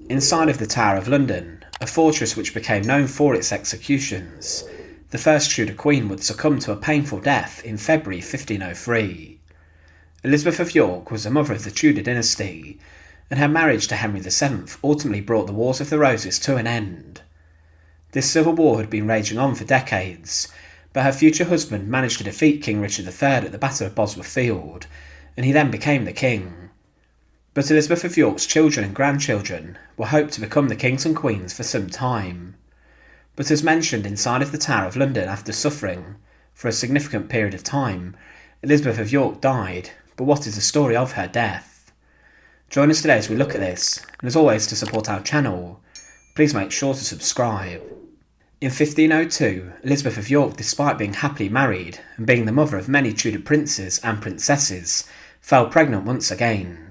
Inside of the Tower of London, a fortress which became known for its executions, the first Tudor Queen would succumb to a painful death in February 1503. Elizabeth of York was the mother of the Tudor dynasty, and her marriage to Henry VII ultimately brought the Wars of the Roses to an end. This civil war had been raging on for decades, but her future husband managed to defeat King Richard III at the Battle of Bosworth Field, and he then became the king. But Elizabeth of York's children and grandchildren were hoped to become the kings and queens for some time. But as mentioned inside of the Tower of London, after suffering for a significant period of time, Elizabeth of York died, but what is the story of her death? Join us today as we look at this, and as always, to support our channel, please make sure to subscribe. In 1502, Elizabeth of York, despite being happily married and being the mother of many Tudor princes and princesses, fell pregnant once again.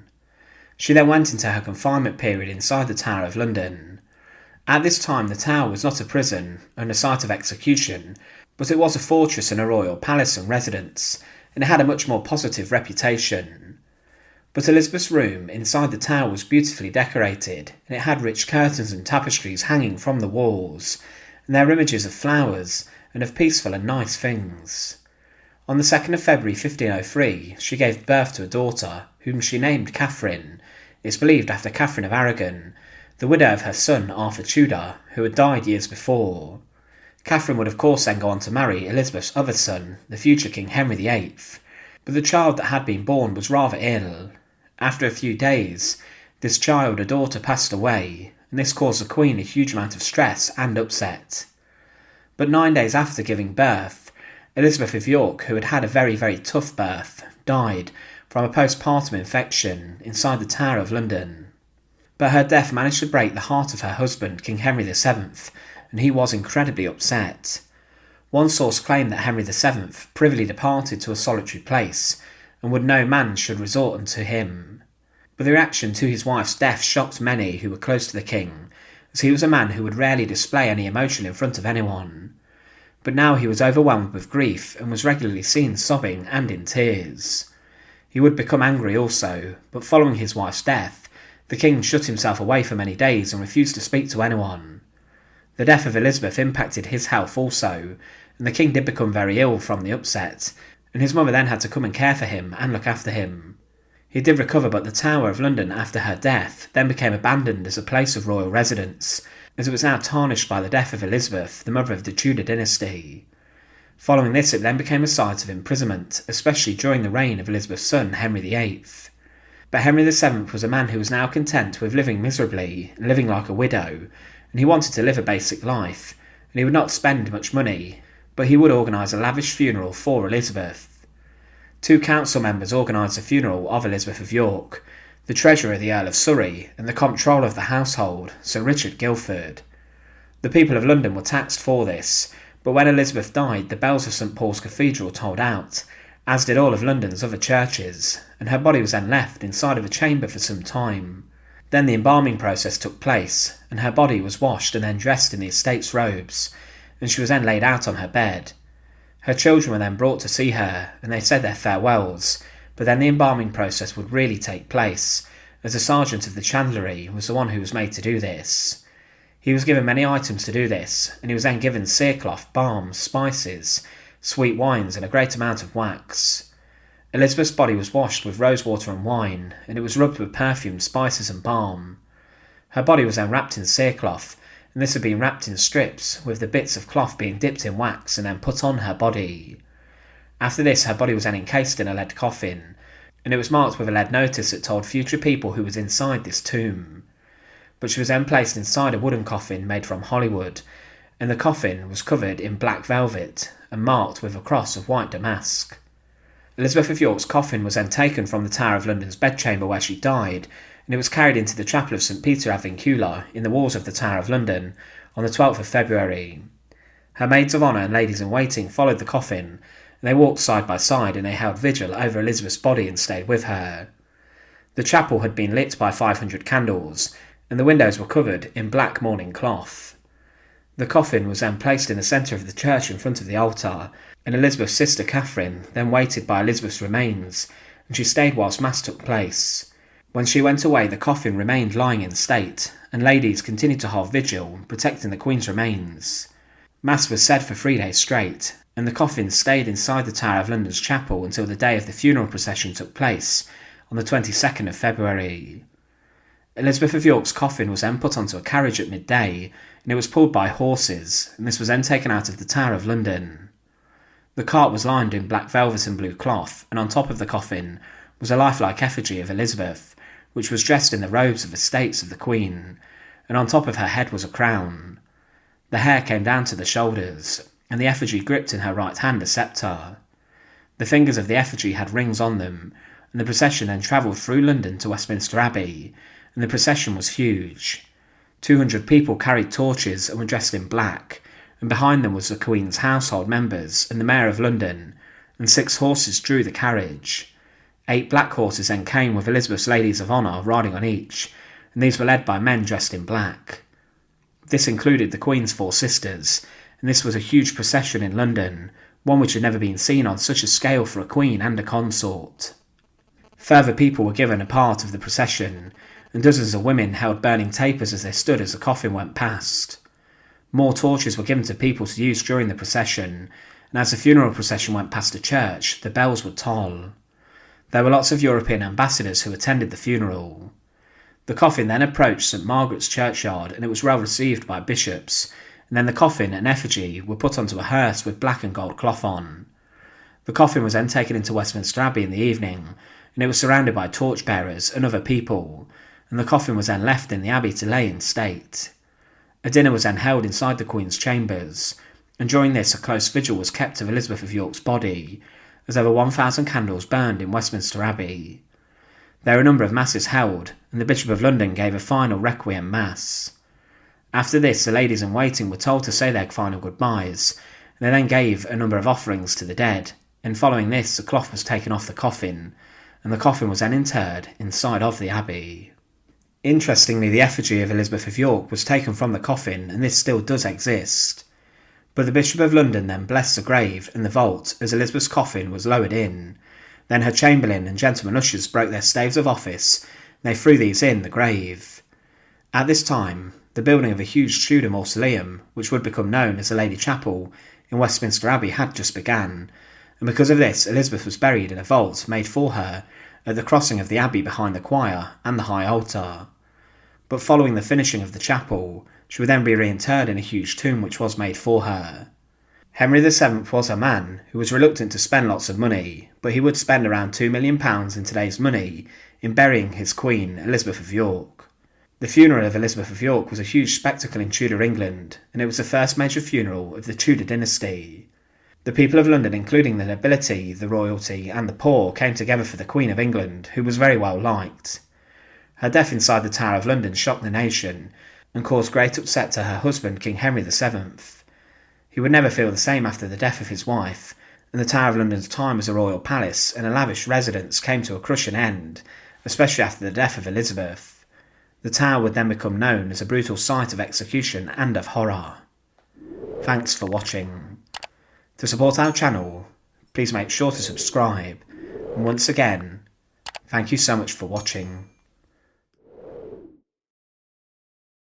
She then went into her confinement period inside the Tower of London. At this time, the Tower was not a prison and a site of execution, but it was a fortress and a royal palace and residence, and it had a much more positive reputation. But Elizabeth's room inside the Tower was beautifully decorated, and it had rich curtains and tapestries hanging from the walls, and there were images of flowers and of peaceful and nice things. On the 2nd of February 1503, she gave birth to a daughter, whom she named Catherine. It's believed after Catherine of Aragon, the widow of her son Arthur Tudor, who had died years before. Catherine would of course then go on to marry Elizabeth's other son, the future King Henry VIII, but the child that had been born was rather ill. After a few days, this child, a daughter, passed away, and this caused the Queen a huge amount of stress and upset. But 9 days after giving birth, Elizabeth of York, who had had a very tough birth, died from a postpartum infection inside the Tower of London. But her death managed to break the heart of her husband, King Henry VII, and he was incredibly upset. One source claimed that Henry VII privily departed to a solitary place, and would no man should resort unto him. But the reaction to his wife's death shocked many who were close to the king, as he was a man who would rarely display any emotion in front of anyone. But now he was overwhelmed with grief and was regularly seen sobbing and in tears. He would become angry also, but following his wife's death, the king shut himself away for many days and refused to speak to anyone. The death of Elizabeth impacted his health also, and the king did become very ill from the upset, and his mother then had to come and care for him and look after him. He did recover, but the Tower of London after her death then became abandoned as a place of royal residence, as it was now tarnished by the death of Elizabeth, the mother of the Tudor dynasty. Following this, it then became a site of imprisonment, especially during the reign of Elizabeth's son Henry VIII. But Henry VII was a man who was now content with living miserably and living like a widow, and he wanted to live a basic life, and he would not spend much money, but he would organise a lavish funeral for Elizabeth. 2 council members organised the funeral of Elizabeth of York, the treasurer the Earl of Surrey, and the comptroller of the household, Sir Richard Guildford. The people of London were taxed for this, but when Elizabeth died, the bells of St Paul's Cathedral tolled out, as did all of London's other churches, and her body was then left inside of a chamber for some time. Then the embalming process took place, and her body was washed and then dressed in the estate's robes, and she was then laid out on her bed. Her children were then brought to see her, and they said their farewells, but then the embalming process would really take place, as the sergeant of the chandlery was the one who was made to do this. He was given many items to do this, and he was then given cerecloth, balms, spices, sweet wines, and a great amount of wax. Elizabeth's body was washed with rosewater and wine, and it was rubbed with perfume, spices, and balm. Her body was then wrapped in cerecloth, and this had been wrapped in strips, with the bits of cloth being dipped in wax and then put on her body. After this, her body was then encased in a lead coffin, and it was marked with a lead notice that told future people who was inside this tomb. But she was then placed inside a wooden coffin made from Hollywood, and the coffin was covered in black velvet and marked with a cross of white damask. Elizabeth of York's coffin was then taken from the Tower of London's bedchamber where she died, and it was carried into the chapel of St Peter ad Vincula in the walls of the Tower of London on the 12th of February. Her maids of honour and ladies-in-waiting followed the coffin, and they walked side by side, and they held vigil over Elizabeth's body and stayed with her. The chapel had been lit by 500 candles, and the windows were covered in black mourning cloth. The coffin was then placed in the centre of the church in front of the altar, and Elizabeth's sister Catherine then waited by Elizabeth's remains, and she stayed whilst Mass took place. When she went away, the coffin remained lying in state, and ladies continued to hold vigil, protecting the Queen's remains. Mass was said for 3 days straight, and the coffin stayed inside the Tower of London's chapel until the day of the funeral procession took place, on the 22nd of February. Elizabeth of York's coffin was then put onto a carriage at midday, and it was pulled by horses, and this was then taken out of the Tower of London. The cart was lined in black velvet and blue cloth, and on top of the coffin was a lifelike effigy of Elizabeth, which was dressed in the robes of the states of the Queen, and on top of her head was a crown. The hair came down to the shoulders, and the effigy gripped in her right hand a sceptre. The fingers of the effigy had rings on them, and the procession then travelled through London to Westminster Abbey, and the procession was huge. 200 people carried torches and were dressed in black, and behind them was the Queen's household members and the Mayor of London, and 6 horses drew the carriage. 8 black horses then came with Elizabeth's ladies of honour riding on each, and these were led by men dressed in black. This included the Queen's 4 sisters, and this was a huge procession in London, one which had never been seen on such a scale for a queen and a consort. Further people were given a part of the procession, and dozens of women held burning tapers as they stood as the coffin went past. More torches were given to people to use during the procession, and as the funeral procession went past a church, the bells would toll. There were lots of European ambassadors who attended the funeral. The coffin then approached St Margaret's churchyard, and it was well received by bishops, and then the coffin and effigy were put onto a hearse with black and gold cloth on. The coffin was then taken into Westminster Abbey in the evening, and it was surrounded by torchbearers and other people, and the coffin was then left in the abbey to lay in state. A dinner was then held inside the Queen's chambers, and during this a close vigil was kept of Elizabeth of York's body, as over 1,000 candles burned in Westminster Abbey. There were a number of masses held, and the Bishop of London gave a final requiem mass. After this, the ladies in waiting were told to say their final goodbyes, and they then gave a number of offerings to the dead, and following this the cloth was taken off the coffin, and the coffin was then interred inside of the abbey. Interestingly, the effigy of Elizabeth of York was taken from the coffin, and this still does exist. But the Bishop of London then blessed the grave and the vault as Elizabeth's coffin was lowered in. Then her chamberlain and gentlemen ushers broke their staves of office, and they threw these in the grave. At this time, the building of a huge Tudor mausoleum, which would become known as the Lady Chapel, in Westminster Abbey had just begun, and because of this Elizabeth was buried in a vault made for her at the crossing of the abbey behind the choir and the high altar. But following the finishing of the chapel, she would then be reinterred in a huge tomb which was made for her. Henry VII was a man who was reluctant to spend lots of money, but he would spend around £2 million in today's money in burying his Queen, Elizabeth of York. The funeral of Elizabeth of York was a huge spectacle in Tudor England, and it was the first major funeral of the Tudor dynasty. The people of London, including the nobility, the royalty, and the poor, came together for the Queen of England, who was very well liked. Her death inside the Tower of London shocked the nation, and caused great upset to her husband, King Henry VII. He would never feel the same after the death of his wife, and the Tower of London's time as a royal palace and a lavish residence came to a crushing end, especially after the death of Elizabeth. The Tower would then become known as a brutal site of execution and of horror. Thanks for watching. To support our channel, please make sure to subscribe, and once again, thank you so much for watching.